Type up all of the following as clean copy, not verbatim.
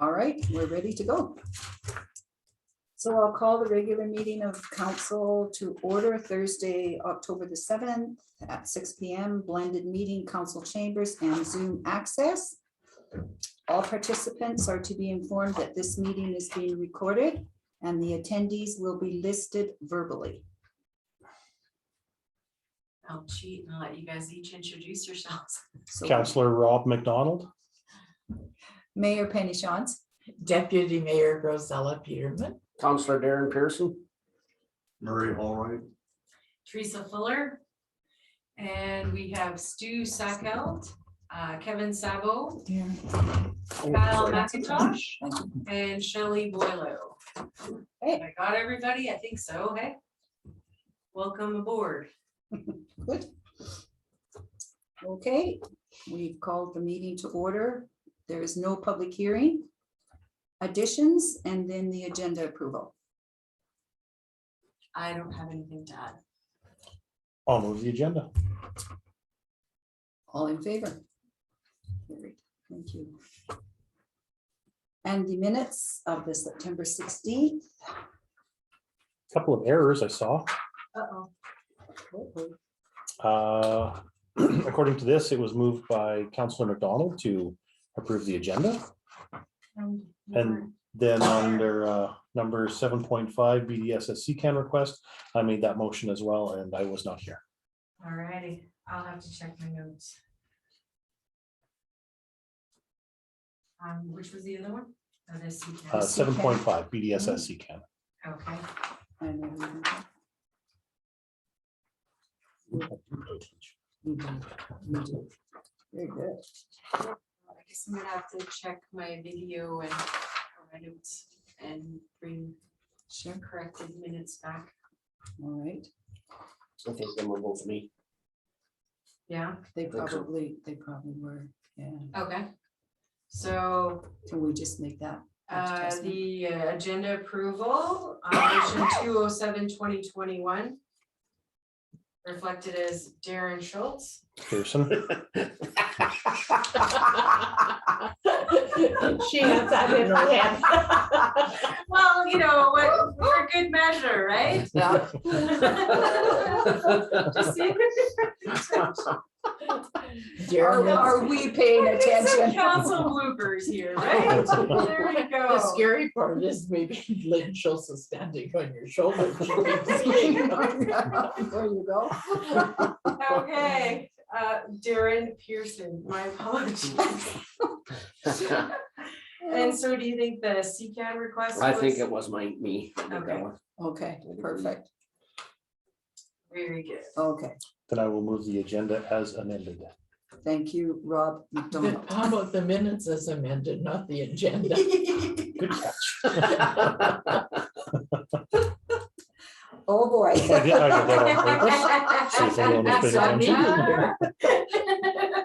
All right, we're ready to go. So I'll call the regular meeting of council to order Thursday, October the 7th at 6 p.m. Blended meeting, council chambers and Zoom access. All participants are to be informed that this meeting is being recorded and the attendees will be listed verbally. I'll cheat and let you guys each introduce yourselves. So Councillor Rob McDonald. Mayor Penny Shantz. Deputy Mayor Rosella Peterman. Councillor Darren Pearson. Murray Allright. Teresa Fuller. And we have Stu Sackelt, Kevin Sabo, Kyle McIntosh, and Shelley Boileau. Hey. I got everybody, I think so, hey? Welcome aboard. Good. Okay, we've called the meeting to order. There is no public hearing, additions, and then the agenda approval. I don't have anything to add. I'll move the agenda. All in favor? Carried. Thank you. And the minutes of the September 16th. Couple of errors I saw. Uh-oh. According to this, it was moved by Councillor McDonald to approve the agenda. And then under number 7.5 BDSSC can request, I made that motion as well, and I was not here. Alrighty, I'll have to check my notes. Which was the other one? Oh, this CCAN. 7.5 BDSSC can. Okay. I know we did that. We do. Very good. I guess I'm gonna have to check my video and my notes and bring Sure. corrected minutes back. All right. I think them were both me. Yeah, They think so. probably were. Yeah. okay. So Can we just make that? adjustment? the agenda approval, motion 207-2021. Reflected as Darren Schultz. Pearson. She has that in her head. Well, you know, what for good measure, right? Yeah. Just see- Are we paying Some attention? council bloopers here, right? There you The go. scary part is maybe Lynn Schultz is standing on your shoulder. There you go. Okay, Darren Pearson, my apologies. And so do you think the CCAN request? I think was- it was me. that did that Okay. one. Okay, perfect. Very good. Okay, Then I will move the agenda as amended. thank you, Rob McDonald. How about the minutes as amended, not the agenda? Good catch. Oh, boy. I did that on purpose. See if anyone was paying That's what I attention.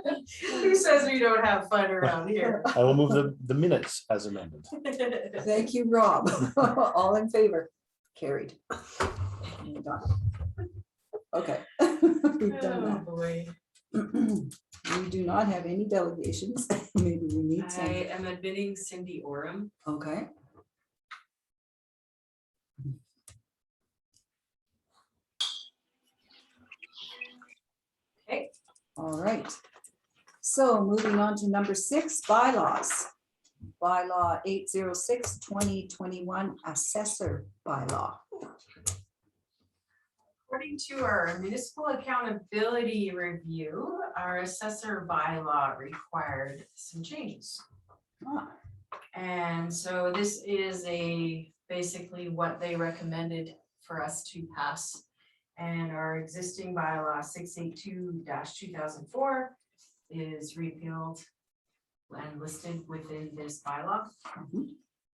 needed. Who says we don't have fun around here? I will move the minutes as amended. Thank you, Rob. All in favor? Carried. Okay. We've done Oh, that. boy. We do not have any delegations. Maybe we need I some. am admitting Cindy Oram. Okay. Okay. All right. So moving on to number 6, bylaws. Bylaw 806-2021 assessor bylaw. According to our municipal accountability review, our assessor bylaw required some changes. Ah, And so this is basically what they recommended for us to pass. And our existing bylaw 682-2004 is repealed and listed within this bylaw. mhm.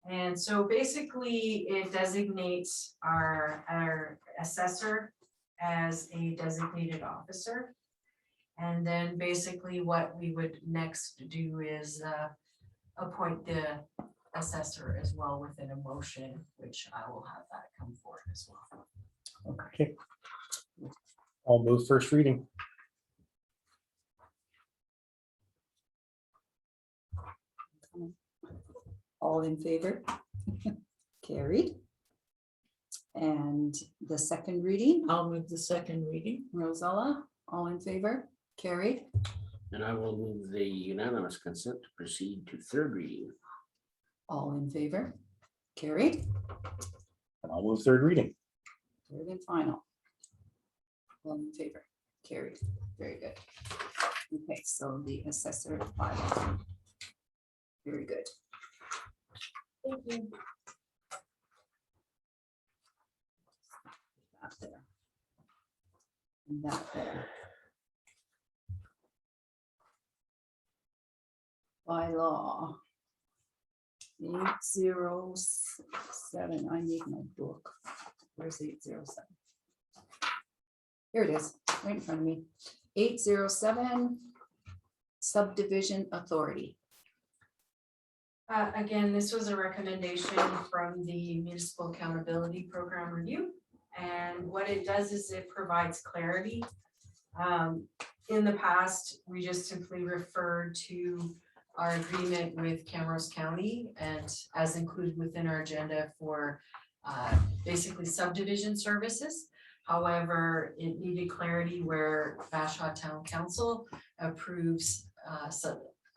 And so basically it designates our assessor as a designated officer. And then basically what we would next do is appoint the assessor as well within a motion, which I will have that come forward as well. Okay. I'll move first reading. All in favor? Carried. And the second reading, I'll move the second reading. Rosella, all in favor? Carried. And I will move the unanimous consent to proceed to third reading. All in favor? Carried. And I'll move third reading. Third and final. All in favor? Carried. Very good. Okay, so the assessor bylaw. Very good. Thank you. That there. And that there. Bylaw. 807, I need my book. Where's 807? Here it is, right in front of me. 807 subdivision authority. Again, this was a recommendation from the Municipal Accountability Program Review. And what it does is it provides clarity. In the past, we just simply referred to our agreement with Camrose County and as included within our agenda for basically subdivision services. However, it needed clarity where Bashaw Town Council approves,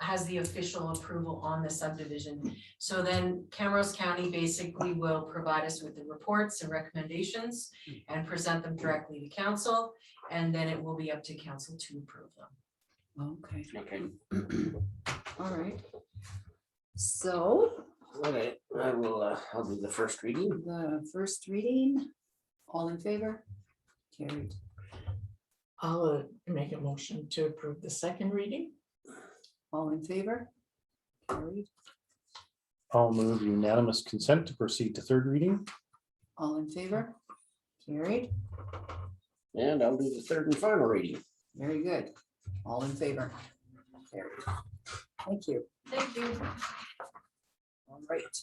has the official approval on the subdivision. So then Camrose County basically will provide us with the reports and recommendations and present them directly to council. And then it will be up to council to approve them. Okay, Okay. all right. So Okay, I will, I'll do the first reading. the first reading, all in favor? Carried. I'll make a motion to approve the second reading. All in favor? Carried. I'll move unanimous consent to proceed to third reading. All in favor? Carried. And I'll do the third and final reading. Very good. All in favor? Carried. Thank you. Thank you. All right.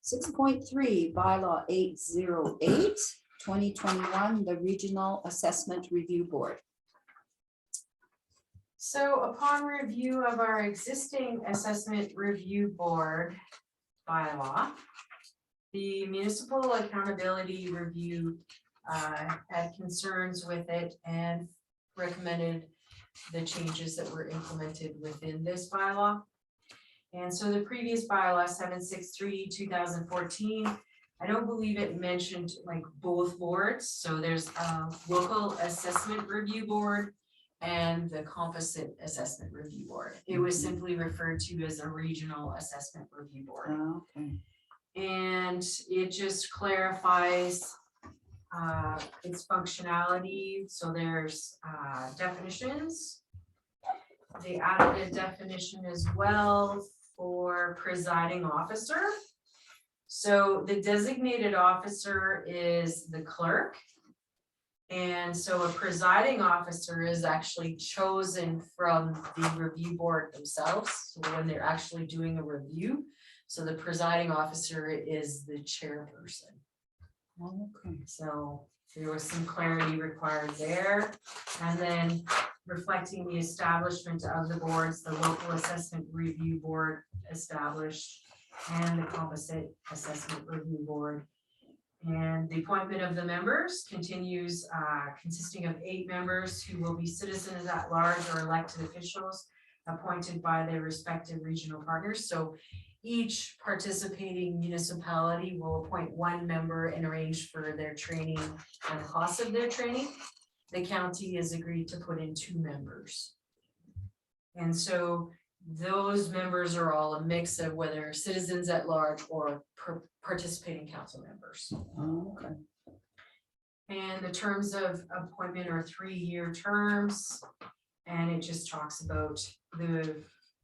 6.3 bylaw 808, 2021, the Regional Assessment Review Board. So upon review of our existing assessment review board bylaw, the Municipal Accountability Review had concerns with it and recommended the changes that were implemented within this bylaw. And so the previous bylaw 763/2014, I don't believe it mentioned like both boards. So there's a local assessment review board and the composite assessment review board. It was simply referred to as a regional assessment review board. Okay. And it just clarifies its functionality. So there's definitions. They added a definition as well for presiding officer. So the designated officer is the clerk. And so a presiding officer is actually chosen from the review board themselves, so when they're actually doing a review. So the presiding officer is the chairperson. Okay. So there was some clarity required there. And then reflecting the establishment of the boards, the local assessment review board established and the composite assessment review board. And the appointment of the members continues, consisting of 8 members who will be citizens at large or elected officials appointed by their respective regional partners. So each participating municipality will appoint 1 member and arrange for their training and the cost of their training. The county has agreed to put in 2 members. And so those members are all a mix of whether citizens at large or participating council members. Okay. And the terms of appointment are 3-year terms. And it just talks about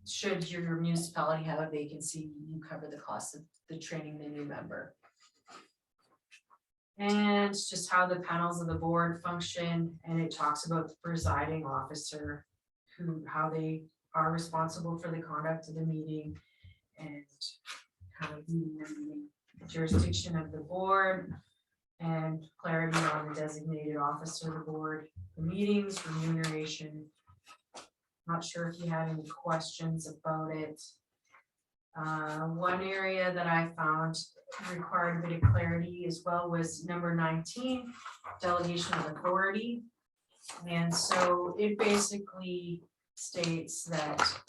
should your municipality have a vacancy, you cover the cost of the training the new member. And just how the panels of the board function, and it talks about the presiding officer, how they are responsible for the conduct of the meeting and how the jurisdiction of the board and clarity on the designated officer of the board, the meetings, remuneration. Not sure if you had any questions about it. One area that I found required a bit of clarity as well was number 19, delegation of authority. And so it basically states that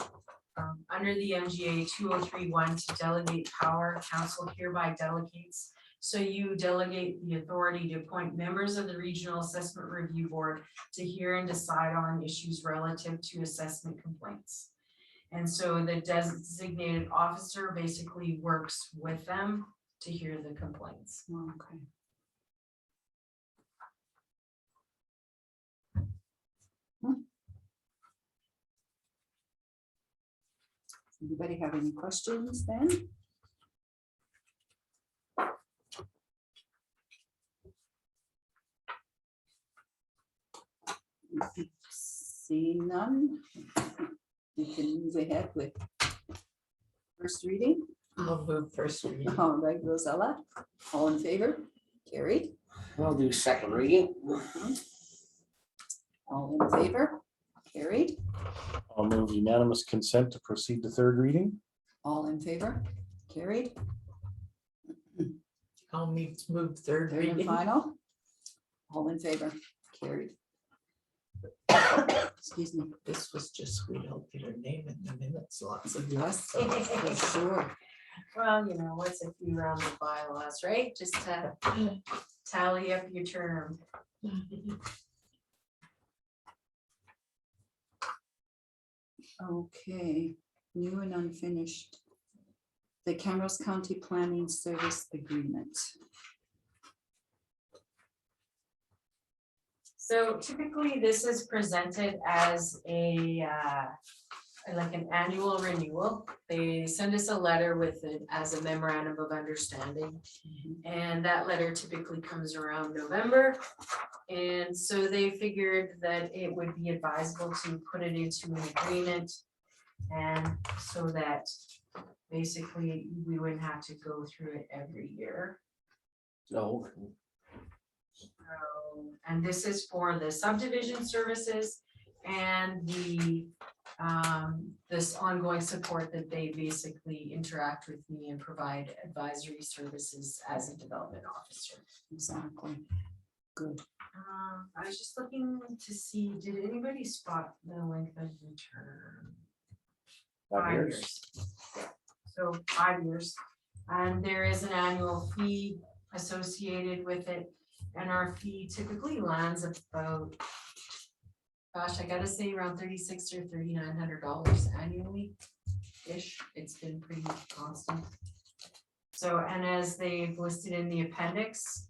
under the MGA 2031, to delegate power, council hereby delegates. So you delegate the authority to appoint members of the Regional Assessment Review Board to hear and decide on issues relative to assessment complaints. And so the designated officer basically works with them to hear the complaints. Okay. Anybody have any questions then? Seeing none, we can move ahead with first reading. I'll move first reading. All right, Rosella, all in favor? Carried. I'll do second reading. All in favor? Carried. I'll move unanimous consent to proceed to third reading. All in favor? Carried. I'll move third Third and reading. final. All in favor? Carried. Excuse me. This was just, we don't get her name in the minutes, lots of. Yes, for sure. Well, you know, what's a few rounds of bylaws, right? Just to tally up your term. Okay, new and unfinished. The Camrose County Planning Service Agreement. So typically this is presented as a, like an annual renewal. They send us a letter with it as a memorandum of understanding. And that letter typically comes around November. And so they figured that it would be advisable to put it into an agreement. And so that basically we wouldn't have to go through it every year. No, And this is for the subdivision services and the this ongoing support that they basically interact with me and provide advisory services as a development officer. Exactly. Good. I was just looking to see, did anybody spot the length of the term? 5 years. Yeah. So 5 years, and there is an annual fee associated with it. And our fee typically lands about, gosh, I gotta say around $3,600 or $3,900 annually-ish. It's been pretty constant. So, and as they've listed in the appendix,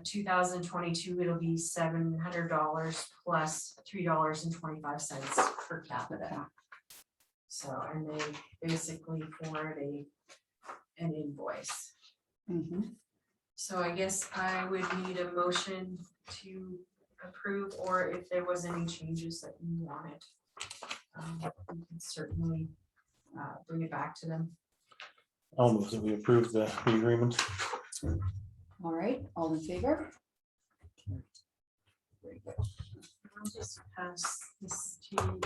2022, it'll be $700 plus $3.25 per capita. So, and they basically forward an invoice. So I guess I would need a motion to approve, or if there was any changes that you wanted, we can certainly bring it back to them. I'll move that we approve the agreement. All right, all in favor? Very good. I'll just pass this to you.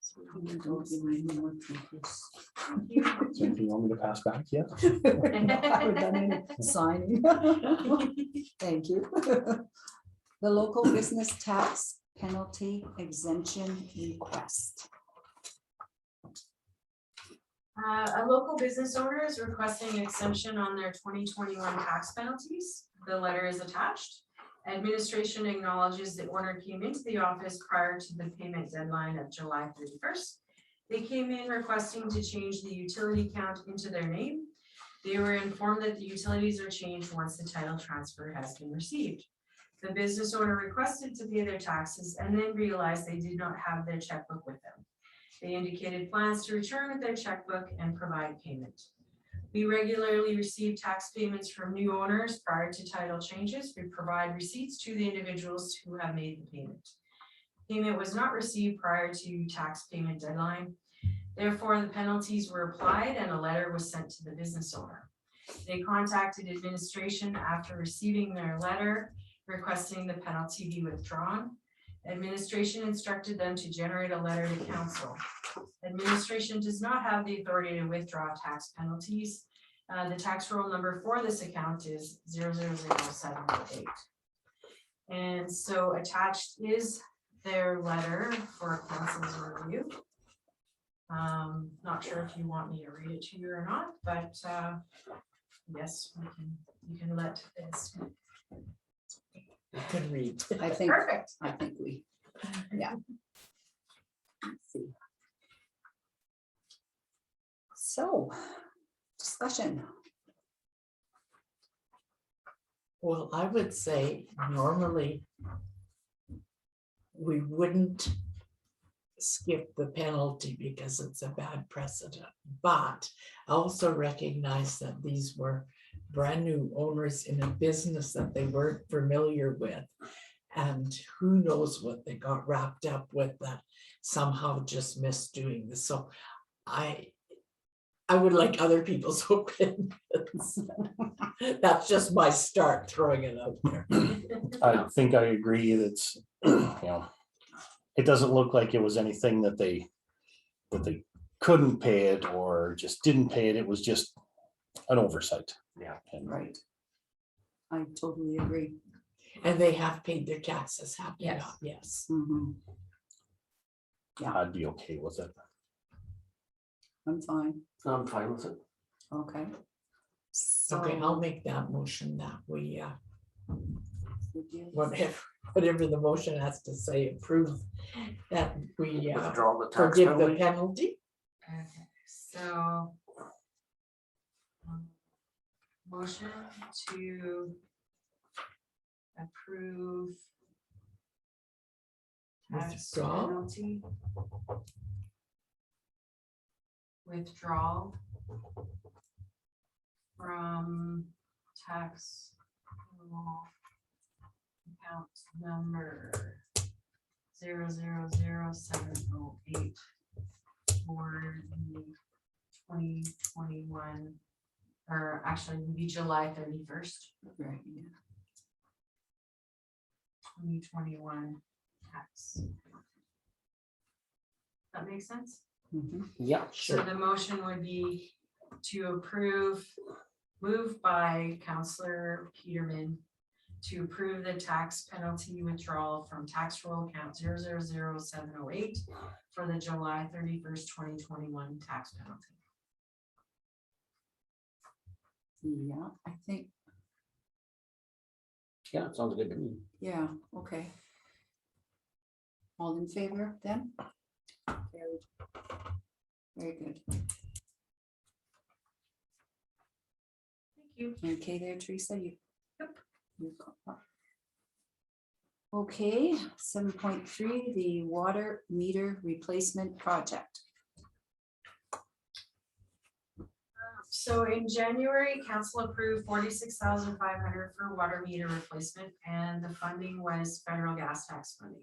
So we can go Don't give me any more papers. Thank you. Is there anything you want me to pass back yet? I haven't done any signing. Thank you. The local business tax penalty exemption request. A local business owner is requesting exemption on their 2021 tax penalties. The letter is attached. Administration acknowledges the owner came into the office prior to the payment deadline of July 31st. They came in requesting to change the utility count into their name. They were informed that the utilities are changed once the title transfer has been received. The business owner requested to pay their taxes and then realized they did not have their checkbook with them. They indicated plans to return with their checkbook and provide payment. We regularly receive tax payments from new owners prior to title changes. We provide receipts to the individuals who have made the payment. Payment was not received prior to tax payment deadline. Therefore, the penalties were applied and a letter was sent to the business owner. They contacted administration after receiving their letter requesting the penalty be withdrawn. Administration instructed them to generate a letter to council. Administration does not have the authority to withdraw tax penalties. The tax roll number for this account is 000708. And so attached is their letter for council's review. Not sure if you want me to read it to you or not, but yes, you can let this. You can read. I think, Perfect. I think we, yeah. Let's see. So, discussion. Well, I would say normally we wouldn't skip the penalty because it's a bad precedent. But I also recognize that these were brand new owners in a business that they weren't familiar with. And who knows what they got wrapped up with that somehow just missed doing this. So I would like other people's opinions. That's just my start throwing it out there. I think I agree. That's, it doesn't look like it was anything that they couldn't pay it or just didn't pay it. It was just an oversight. Yeah. And Right. I totally agree. And they have paid their taxes, have they Yes. not? Yes. Mhm. I'd be okay with it. I'm fine. I'm fine with it. Okay. Okay, I'll So, make that motion that we, would you- whatever the motion has to say, approve that we Withdraw the tax forgive the penalty. penalty. Okay, so. Motion to approve. Tax Withdraw. penalty. Withdrawal. From tax. roll Account number 000708 for the 2021, or actually it would be July 31st, Right, yeah. 2021 tax. That makes sense? Mhm. Yeah, So the motion would be to approve, moved by Counselor Peterman, to approve the tax penalty withdrawal from tax roll account 000708 for the July 31st, 2021 tax penalty. Yeah, I think, yeah, it sounds good to me. yeah, okay. All in favor then? Carried. Very good. Thank you. Okay there, Teresa, you. Yep. Okay, 7.3, the water meter replacement project. So in January, council approved 46,500 for water meter replacement, and the funding was federal gas tax funding.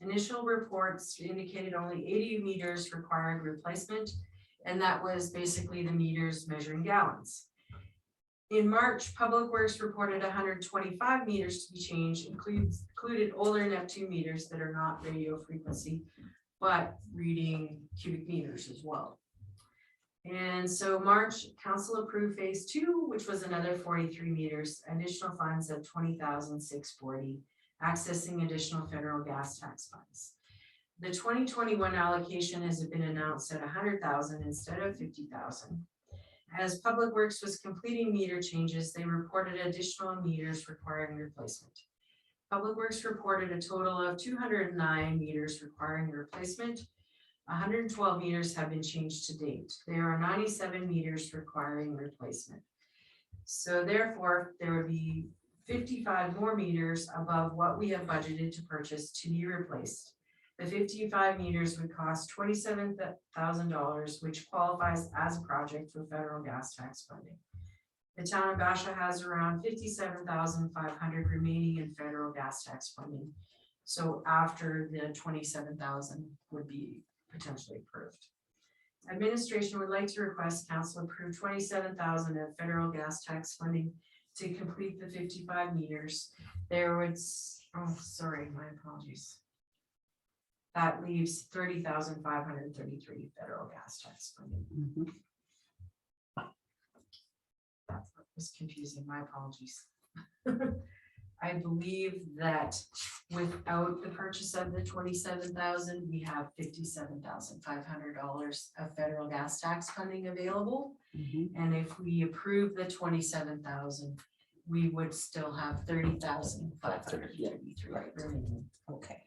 Initial reports indicated only 80 meters required replacement, and that was basically the meters measuring gallons. In March, Public Works reported 125 meters to be changed, included older Neptune meters that are not radio frequency, but reading cubic meters as well. And so March, council approved phase 2, which was another 43 meters, additional funds of 20,640, accessing additional federal gas tax funds. The 2021 allocation has been announced at 100,000 instead of 50,000. As Public Works was completing meter changes, they reported additional meters requiring replacement. Public Works reported a total of 209 meters requiring replacement. 112 meters have been changed to date. There are 97 meters requiring replacement. So therefore, there would be 55 more meters above what we have budgeted to purchase to be replaced. The 55 meters would cost $27,000, which qualifies as a project for federal gas tax funding. The town of Bashaw has around 57,500 remaining in federal gas tax funding. So after the 27,000 would be potentially approved. Administration would like to request council approve 27,000 of federal gas tax funding to complete the 55 meters. There would, oh, sorry, my apologies. That leaves 30,533 federal gas tax funding. Mhm. That's what was confusing, my apologies. I believe that without the purchase of the 27,000, we have $57,500 of federal gas tax funding available. Mhm. And if we approve the 27,000, we would still have 30,533 Right. remaining. Okay,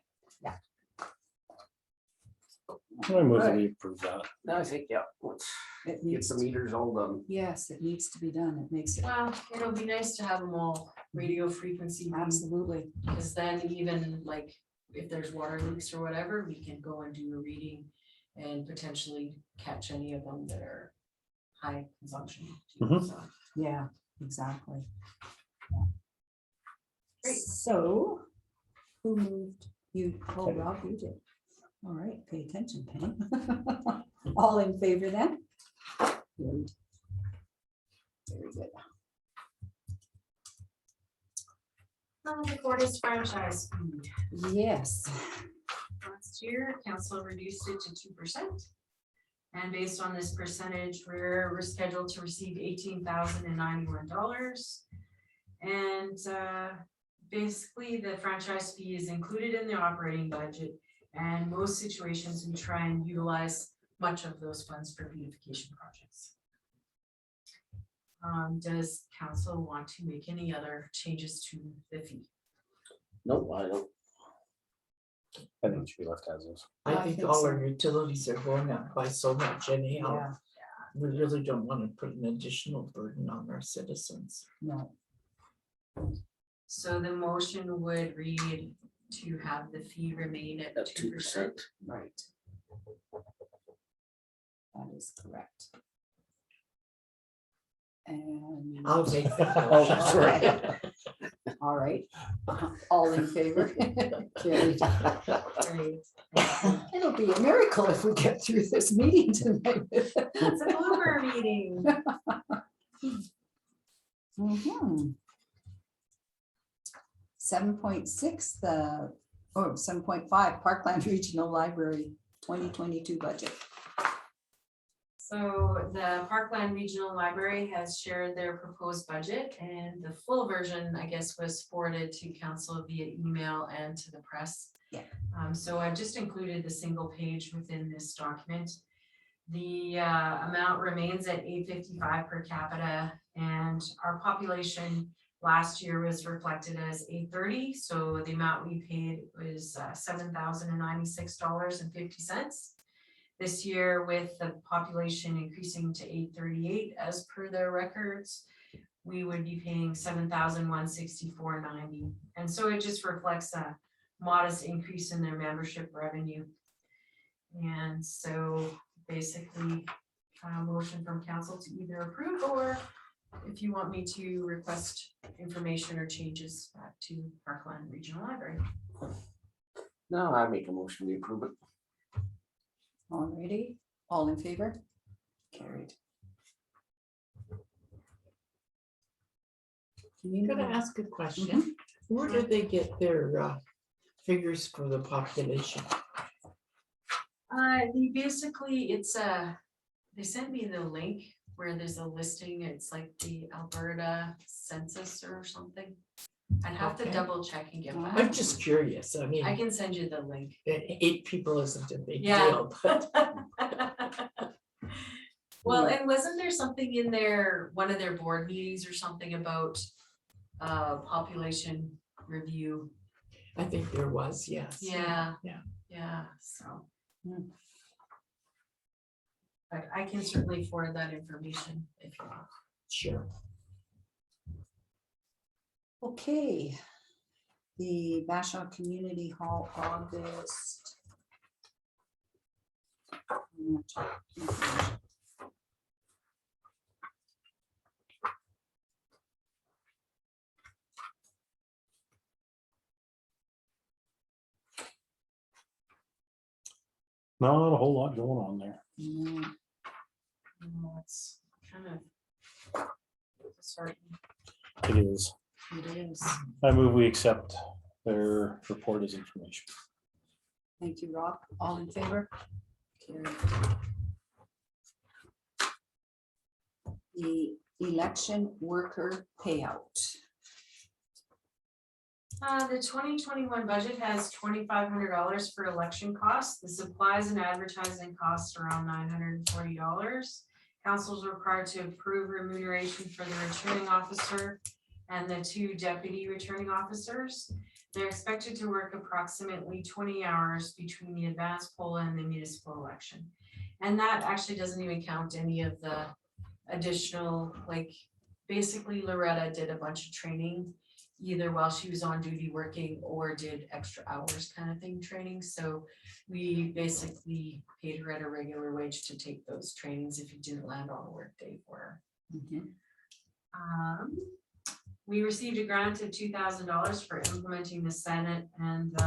I move that we approve that. I think, yeah, let's it get needs, the meters all done. yes, it needs to be done. It makes it, Well, it'll be nice to have them all radio frequency, absolutely. because then even like if there's water leaks or whatever, we can go and do a reading and potentially catch any of them that are high consumption. too, Mhm. so. Yeah, exactly. Great. So, who moved? You, oh, Rob, you did. All right, pay attention, Penny. All in favor then? Carried. Very good. The Fortis franchise fee. Yes. Last year, council reduced it to 2%. And based on this percentage, we're scheduled to receive $18,091. And basically, the franchise fee is included in the operating budget. And most situations, we try and utilize much of those funds for beautification projects. Does council want to make any other changes to the fee? Nope, I don't. I think it should be left as is. I I think think all so. our utilities are going up by so much anyhow. Yeah, We really don't want to put an additional burden on our citizens. no, So the motion would read to have the fee remain at At 2%. right. That is correct. And, I'll take that. Oh, motion. sorry. all right, all in favor? Carried. Great. Thank you. It'll be a miracle if we get through this meeting tonight. It's a blooper meeting. Mhm. 7.6, 7.5, Parkland Regional Library 2022 budget. So the Parkland Regional Library has shared their proposed budget, and the full version, I guess, was forwarded to council via email and to the press. Yeah. So I've just included the single page within this document. The amount remains at $855 per capita, and our population last year was reflected as 830. So the amount we paid was $7,096.50. This year, with the population increasing to 838 as per their records, we would be paying $7,164.90. And so it just reflects a modest increase in their membership revenue. And so basically, a motion from council to either approve, or if you want me to request information or changes back to Parkland Regional Library. No, I make a motion, we approve it. Alrighty, all in favor? Carried. I'm gonna ask a question. Where did they get their figures for the population? They basically, they sent me the link where there's a listing, it's like the Alberta census or something. I'd have to Okay. double check and get back. I'm just curious. I mean, I can send you the link. 8 people isn't a big Yeah. deal, but Well, and wasn't there something in there, one of their board meetings or something about population review? I think there was, yes. Yeah. Yeah. Yeah, so. Hmm. But I can certainly forward that information if you want. Sure. Okay. The Bashaw Community Hall, August. Not a whole lot going on there. Mm, It's kind of. Sorry. It is. It is. I move we accept their report as information. Thank you, Rob. All in favor? Carried. The election worker payout. The 2021 budget has $2,500 for election costs. The supplies and advertising costs around $940. Council is required to approve remuneration for the returning officer and the 2 deputy returning officers. They're expected to work approximately 20 hours between the advanced poll and the municipal election. And that actually doesn't even count any of the additional, like, basically Loretta did a bunch of training either while she was on duty working or did extra hours kind of thing training. So we basically paid her at a regular wage to take those trainings if you didn't land on a work day for her. We received a grant of $2,000 for implementing the Senate and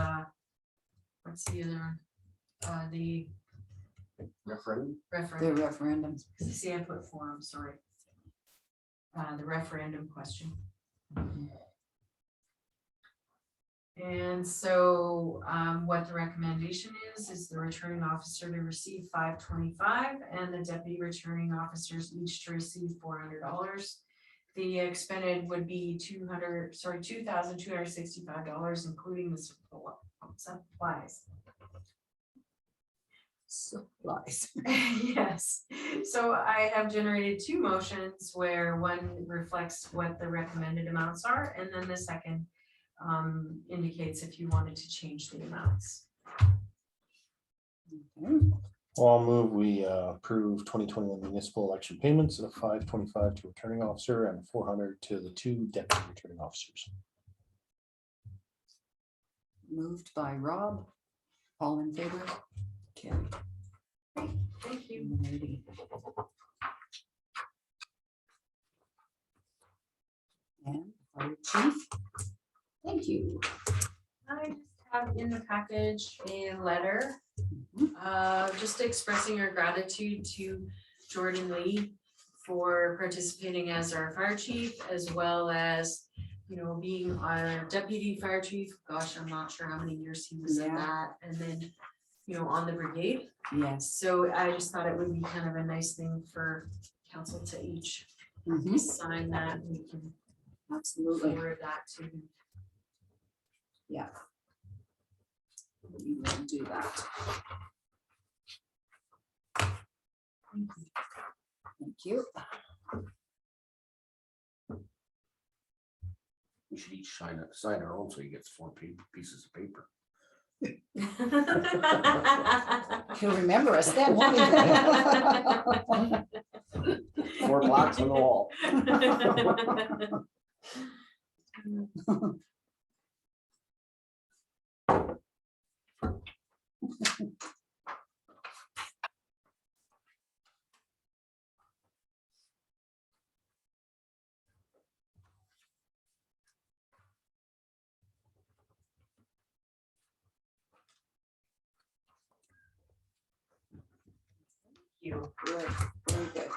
what's the other one? The Referendum. The referendum. referendum. See, I put forum, sorry. The referendum question. And so what the recommendation is the returning officer to receive $525 and the deputy returning officers each to receive $400. The expended would be $2,265, including the supplies. Supplies. Yes, so I have generated 2 motions where one reflects what the recommended amounts are, and then the second indicates if you wanted to change the amounts. Well, I'll move we approve 2021 municipal election payments of $525 to returning officer and $400 to the 2 deputy returning officers. Moved by Rob. All in favor? Carried. Thank you. Alrighty. And fire chief. Thank you. I just have in the package a letter, just expressing our gratitude to Jordan Lee for participating as our fire chief, as well as, you know, being our deputy fire chief. Gosh, I'm not sure how many years he was in Yeah. that, and then, you know, on the brigade. Yes. So I just thought it would be kind of a nice thing for council to each Mhm. sign that. We can Absolutely. forward that to. Yeah. We will do that. Thank you. We should each sign our own, so he gets 4 pieces of paper. He'll remember us then, won't he? 4 blocks on the wall. You. Good, very good.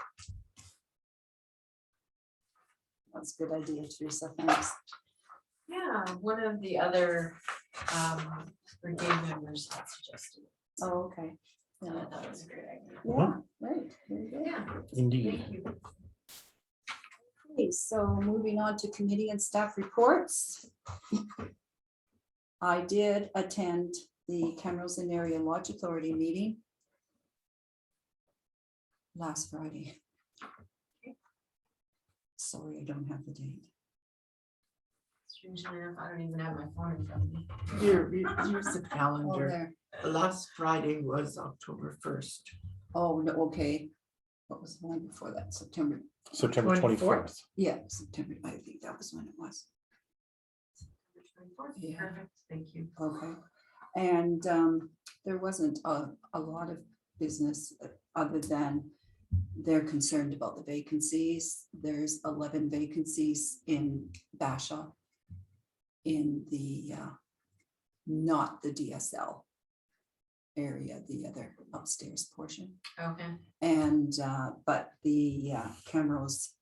That's a good idea, Teresa, thanks. Yeah, one of the other brigade members had suggested it. Oh, okay. And I thought it was a great idea. Yeah, right, very good. Yeah, Indeed. thank you. Okay, so moving on to committee and staff reports. I did attend the Camrose and Area Lodge Authority meeting last Friday. Sorry, I don't have the date. Strangely enough, I don't even have my phone in front of me. Here's the Oh, calendar. there. Last Friday was October 1st. Oh, no, okay. What was the one before that? September? September 24th. 24th. Yeah, September. I think that was when it was. Yeah. Perfect, thank you. Okay. And there wasn't a lot of business other than they're concerned about the vacancies. There's 11 vacancies in Bashaw in the, not the DSL area, the other upstairs portion. Okay, And, but the Camrose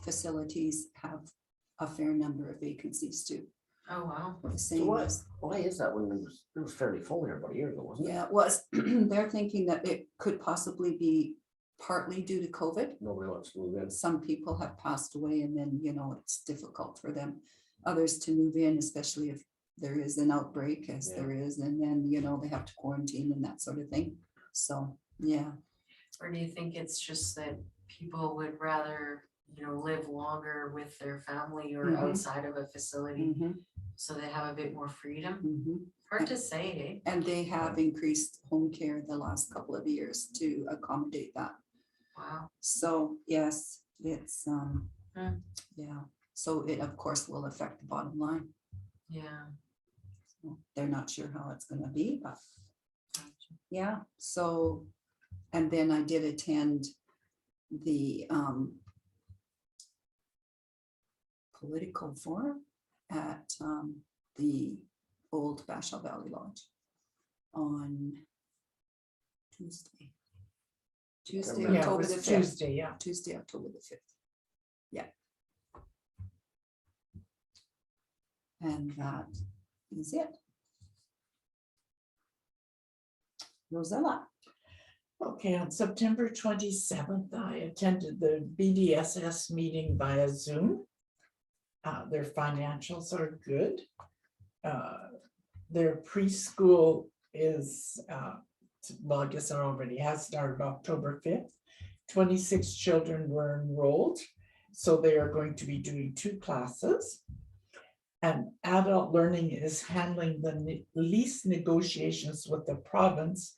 facilities have a fair number of vacancies too. Oh, wow. The So same as, why is that when it was fairly full here about a year ago, wasn't it? yeah, it was, they're thinking that it could possibly be partly due to COVID. Nobody wants to move in. Some people have passed away and then, it's difficult for them, others to move in, especially if there is an outbreak, as Yeah. there is, and then, they have to quarantine and that sort of thing. So, yeah. Or do you think it's just that people would rather, live longer with their family or Mhm. outside of a facility, Mhm, so they have a bit more freedom? mhm. Hard to say, eh? And they have increased home care the last couple of years to accommodate that. Wow. So, yes, it's, Hmm. yeah, so it of course will affect the bottom line. Yeah. They're not sure how it's gonna be, but yeah, so, and then I did attend the political forum at the old Bashaw Valley Lodge on Tuesday. Tuesday, Yeah, Yeah, it October was the 5th. Tuesday, yeah. Tuesday, October the 5th. Yeah. And that is it. Rosella. Okay, on September 27th, I attended the BDSS meeting via Zoom. Their financials are good. Their preschool is, well, I guess it already has started October 5th. 26 children were enrolled, so they are going to be doing 2 classes. And adult learning is handling the lease negotiations with the province,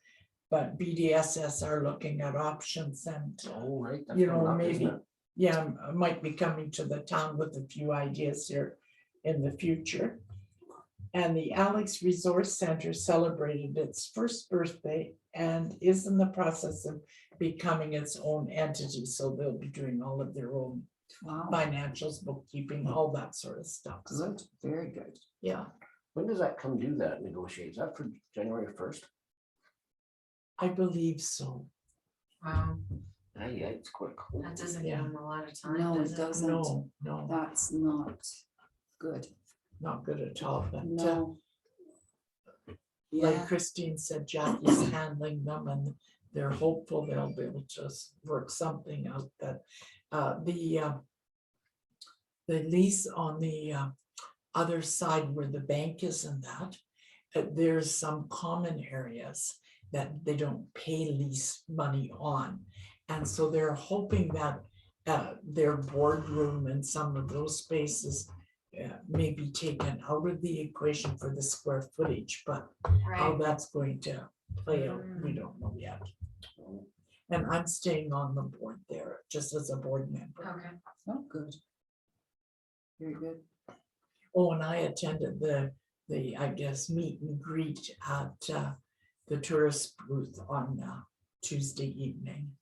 but BDSS are looking at options and, Oh, right. that's you coming know, up, isn't maybe, it? yeah, I might be coming to the town with a few ideas here in the future. And the Alex Resource Center celebrated its first birthday and is in the process of becoming its own entity. So they'll be doing all of their own Wow, financials, bookkeeping, all that sort of stuff. So, good, very good. yeah, When does that come due, that negotiate? Is that for January 1st? I believe so. Wow. Yeah, it's quite cool. That doesn't Yeah. give them a lot of time, No, does it it? doesn't. No, That's not good. not good at all. But No. like Yeah, Christine said, Jackie's handling them and they're hopeful they'll be able to work something out. That the lease on the other side where the bank is and that, there's some common areas that they don't pay lease money on. And so they're hoping that their boardroom and some of those spaces may be taken out of the equation for the square footage, but how Right. that's going to play out, we don't know yet. And I'm staying on the board there, just as a board member. Okay. oh, good. Very good. Oh, and I attended the I guess, meet and greet at the tourist booth on Tuesday evening.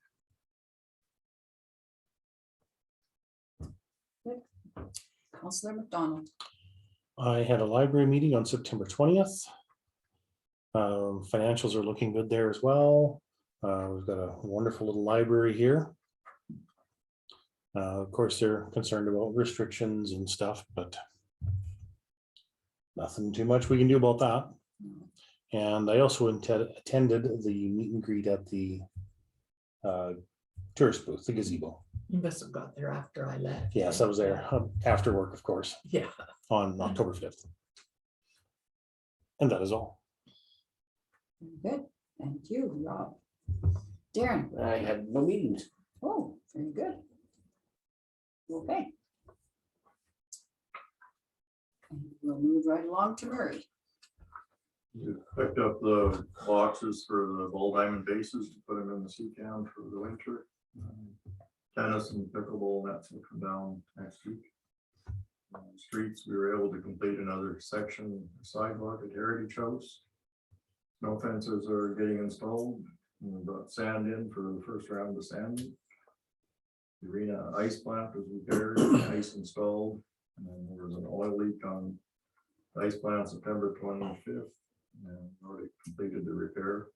Counselor McDonald. I had a library meeting on September 20th. Financials are looking good there as well. We've got a wonderful little library here. Of course, they're concerned about restrictions and stuff, but nothing too much we can do about that. And I also attended the meet and greet at the tourist booth, the gazebo. You must have got there after I left. Yes, I was there after work, of course, Yeah. on October 5th. And that is all. Very good. Thank you, Rob. Darren. I had no meetings. Oh, very good. Okay. And we'll move right along to Murray. You picked up the boxes for the ball diamond bases to put them in the sea can for the winter. Tennis and pickleball nets will come down next week. Streets, we were able to complete another section sidewalk at Heritage House. Snow fences are getting installed. And we brought sand in for the first round of sanding. The arena ice plant was repaired, ice installed, and then there was an oil leak on the ice plant September 25th. And already completed the repair.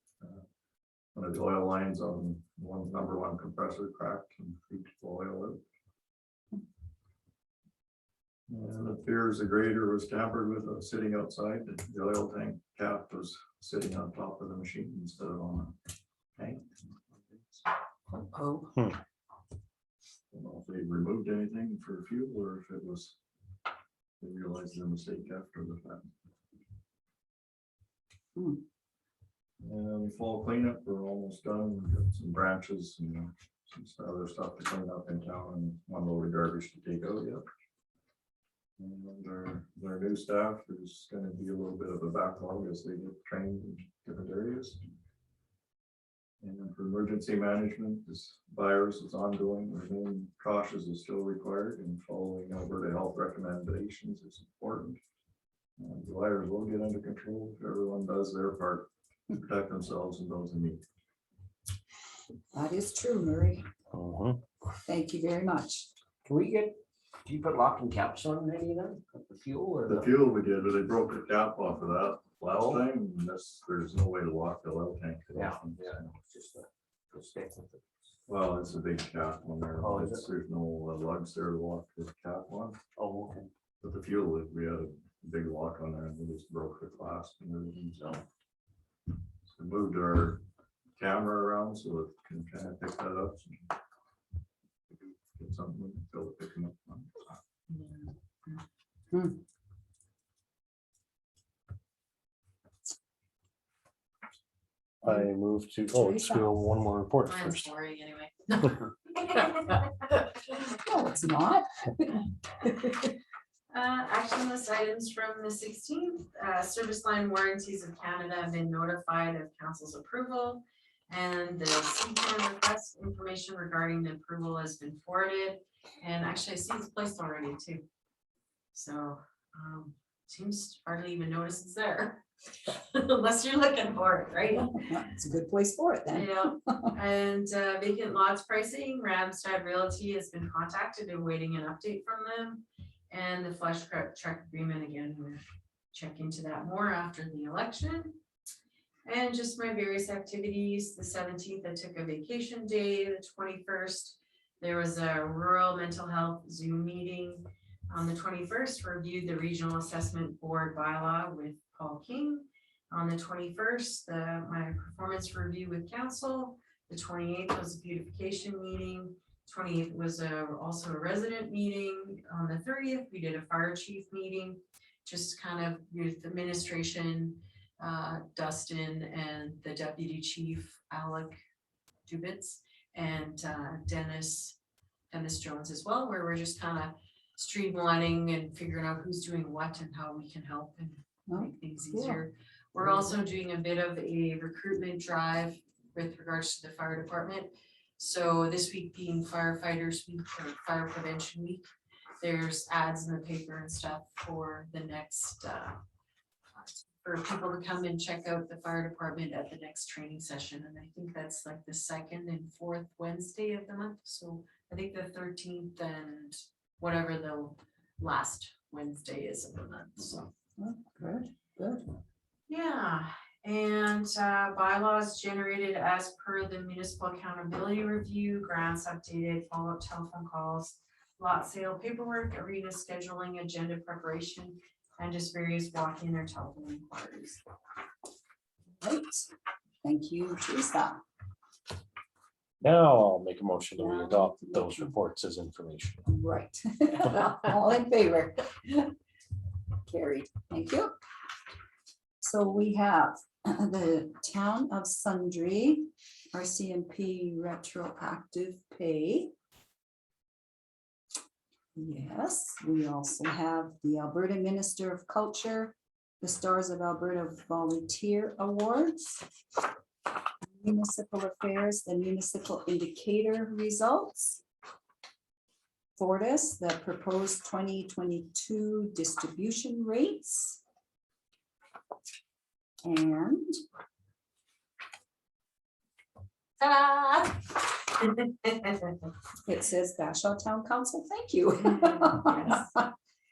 One of the oil lines on number one compressor cracked and leaked oil out. And it appears the grader was tampered with, sitting outside, the oil tank cap was sitting on top of the machine instead of on a tank. Oh, I don't know if they removed anything for fuel or if it was, they realized their mistake after the fact. Hmm. And fall cleanup, we're almost done. We've got some branches and some other stuff to clean up in town and one load of garbage to take out yet. And their new staff is gonna be a little bit of a backlog as they get trained in different areas. And for emergency management, this virus is ongoing, remaining cautious is still required, and following Alberta health recommendations is important. And the virus will get under control if everyone does their part, to protect themselves and those in need. that is true, Murray. Mhm. Thank you very much. Can we get, do you put locking caps on any of them, the fuel or? The fuel we did, but they broke the cap off of that last Oh. time, and there's no way to lock the oil tank. to Yeah, that one. yeah, no, it's just a stick with it. Well, it's a big cap on there. Oh, is it? There's no lugs there to lock the cap on, Oh, okay. but the fuel, we had a big lock on there and we just broke the clasp and everything, so. So we moved our camera around so it can kind of pick that up. Get something, fill it picking up. I moved to, oh, let's go one more report I'm first. sorry, anyway. No, it's not. Action list items from the 16th, service line warranties of Canada have been notified of council's approval. And the CCAN request information regarding the approval has been forwarded. And actually I see it's placed already too. So, seems hardly even notice it's there. Unless you're looking for it, right? It's a good place for it then. Yeah, and vacant lots pricing, Ramstad Realty has been contacted and waiting an update from them. And the flush truck agreement, again, we'll check into that more after the election. And just my various activities, the 17th, I took a vacation day, the 21st, there was a rural mental health Zoom meeting. On the 21st, reviewed the regional assessment board bylaw with Paul King. On the 21st, my performance review with council. The 28th was a beautification meeting. 28th was also a resident meeting. On the 30th, we did a fire chief meeting, just kind of with administration, Dustin and the deputy chief, Alec Dubitz, and Dennis Jones as well, where we're just kind of streamlining and figuring out who's doing what and how we can help and make things easier. We're also doing a bit of a recruitment drive with regards to the fire department. So this week being firefighters week or fire prevention week, there's ads in the paper and stuff for the next, for people to come and check out the fire department at the next training session. And I think that's like the 2nd and 4th Wednesday of the month. So I think the 13th and whatever the last Wednesday is of the month, so. Good. Yeah, and bylaws generated as per the municipal accountability review, grants updated, follow-up telephone calls, lot sale paperwork, arena scheduling, agenda preparation, and just various walk-in or telephone inquiries. Right. Thank you, Teresa. Now I'll make a motion that we adopt those reports as information. Right. All in favor? Carried. Thank you. So we have the town of Sundre, RCMP retroactive pay. Yes, we also have the Alberta Minister of Culture, the Stars of Alberta Volunteer Awards, Municipal Affairs, the Municipal Indicator results, Fortis, the proposed 2022 distribution rates, and it says Bashaw Town Council. Thank you. Yes.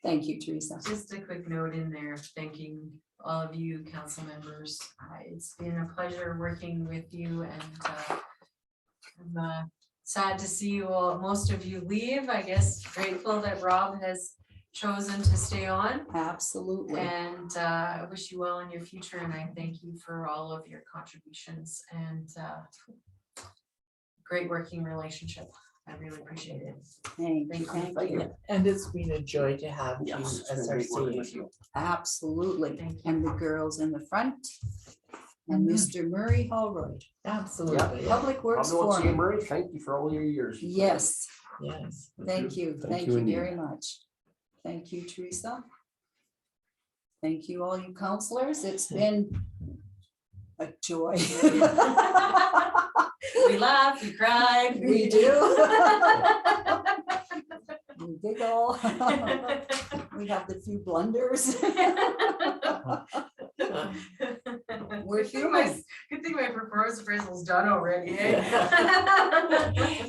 Thank you, Teresa. Just a quick note in there, thanking all of you council members. It's been a pleasure working with you, and I'm sad to see you all, most of you leave. I guess grateful that Rob has chosen to stay on. Absolutely. And I wish you well in your future, and I thank you for all of your contributions and great working relationship. I really appreciate it. Thank you. And it's been a joy to have you Yes, it's as been our great working with CA. you. Absolutely. Thank you. And the girls in the front. And Mhm. Mr. Murray Holroyd, Absolutely, Public Works Probably won't see you, Foreman. Murray. Thank you for all your years. Yes, yes. thank you. Thank Thank you you indeed. very much. Thank you, Teresa. Thank you, all you counselors. It's been a joy. We laughed, we cried. We do. We giggle. We have the few blunders. We're human. Good thing my performance appraisal's done already, eh?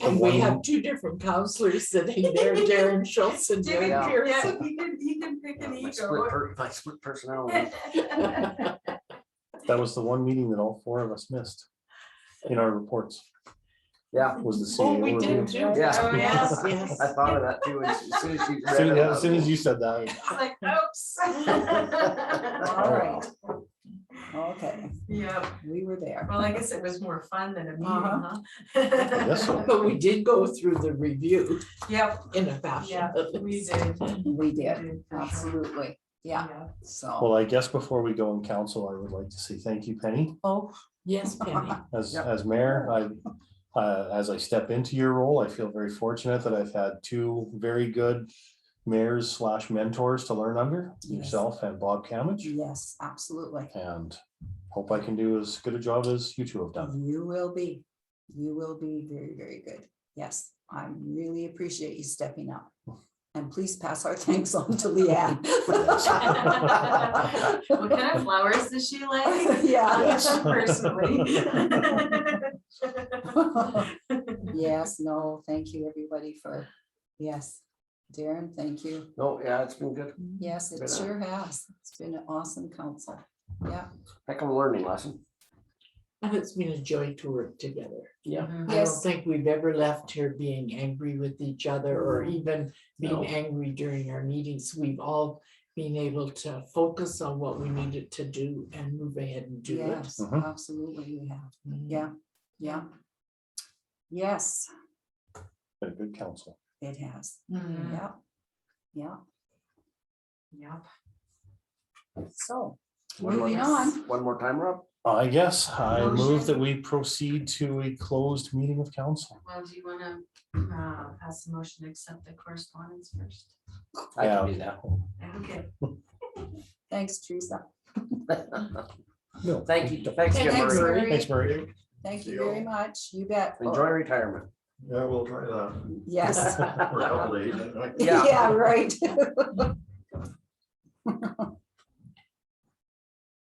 And we have two different counselors sitting there, Darren Schultz and Darren Yeah, Pearson. he can pick an My split personality. That was the one meeting that all four of us missed in our reports, Yeah, was the Oh, CA we did review. too. Yeah. Oh, yeah. Yes. I thought of that too. As soon as you As read soon- it. yeah, as soon as you said that, It's like, oops. All right. Okay, Yeah, we were there. well, I guess it was more fun than a meeting, Uh-huh. huh? guess so. But we did go through the review Yep, in a fashion. yeah, we did. We did, for sure. absolutely. Yeah, well, so. I guess before we go in council, I would like to say thank you, Penny. Oh, Yes, Penny. As, Yep. as mayor, as I step into your role, I feel very fortunate that I've had two very good mayors / mentors to learn under, Yes. yourself and Bob Camage, yes, absolutely. and hope I can do as good a job as you two have done. You will be. You will be very, very good. Yes, I really appreciate you stepping up. And please pass our thanks on to Leanne. What kind of flowers does she like? Yeah. Yes. Personally. Yes, no, thank you, everybody, for, yes. Darren, thank you. No, yeah, it's been good. Yes, it Been a- sure has. It's been an awesome council. Yeah. Heck of a learning lesson. And it's been a joy to work together. Yeah. Mhm. I don't Yes. think we've ever left here being angry with each other or even being No. angry during our meetings. We've all been able to focus on what we needed to do and move ahead and do it. Yes, Mhm. absolutely, we have. Mm. Yeah, yeah. Yes, Been a good council. it has. Mhm. Yeah. Yeah, Yep. so, One more- moving on. One more time, Rob. I guess I Motion. move that we proceed to a closed meeting of council. Well, do you wanna pass the motion to accept the correspondence first? I Yeah. can do that. Okay. Thanks, Teresa. No. Thank you. Thanks, Thanks, Jim Murray. Murray. Thanks, Murray. Thank you See very you. much. You bet. Enjoy retirement. Yeah, we'll try that. Yes. For a couple days, anyway. Yeah. Yeah, right.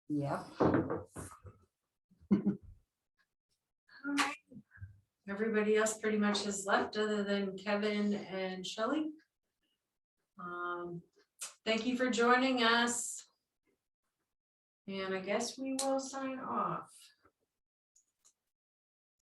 Yep. Alright. Everybody else pretty much has left other than Kevin and Shelley. Thank you for joining us. And I guess we will sign off.